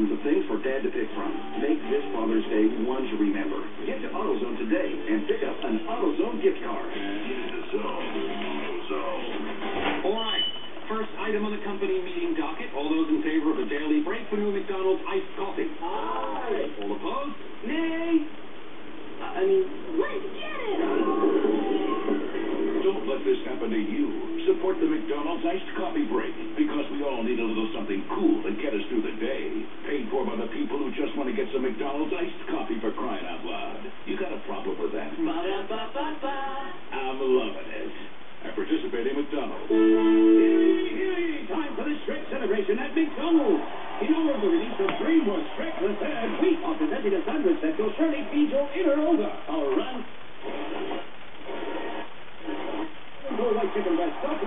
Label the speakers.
Speaker 1: thousands of things for Dad to pick from. Make this Father's Day one to remember. Get to AutoZone today and pick up an AutoZone gift card.
Speaker 2: In the zone. AutoZone.
Speaker 1: All right. First item on the company meeting docket. All those in favor of a daily break for new McDonald's iced coffee? Aye. All opposed? Nay.
Speaker 3: Let's get it!
Speaker 2: Don't let this happen to you. Support the McDonald's iced coffee break, because we all need a little something cool to get us through the day. Paid for by the people who just want to get some McDonald's iced coffee, for crying out loud. You got a problem with that?
Speaker 3: Ba-da-ba-ba-ba.
Speaker 2: I'm loving it. At participating McDonald's.
Speaker 1: Hey, time for the Shrek celebration at McDonald's. In honor of the release of DreamWorks Shrek the Third, we are presenting a sandwich that will surely feed your inner ogre. Our run. Or white chicken breast stuffed.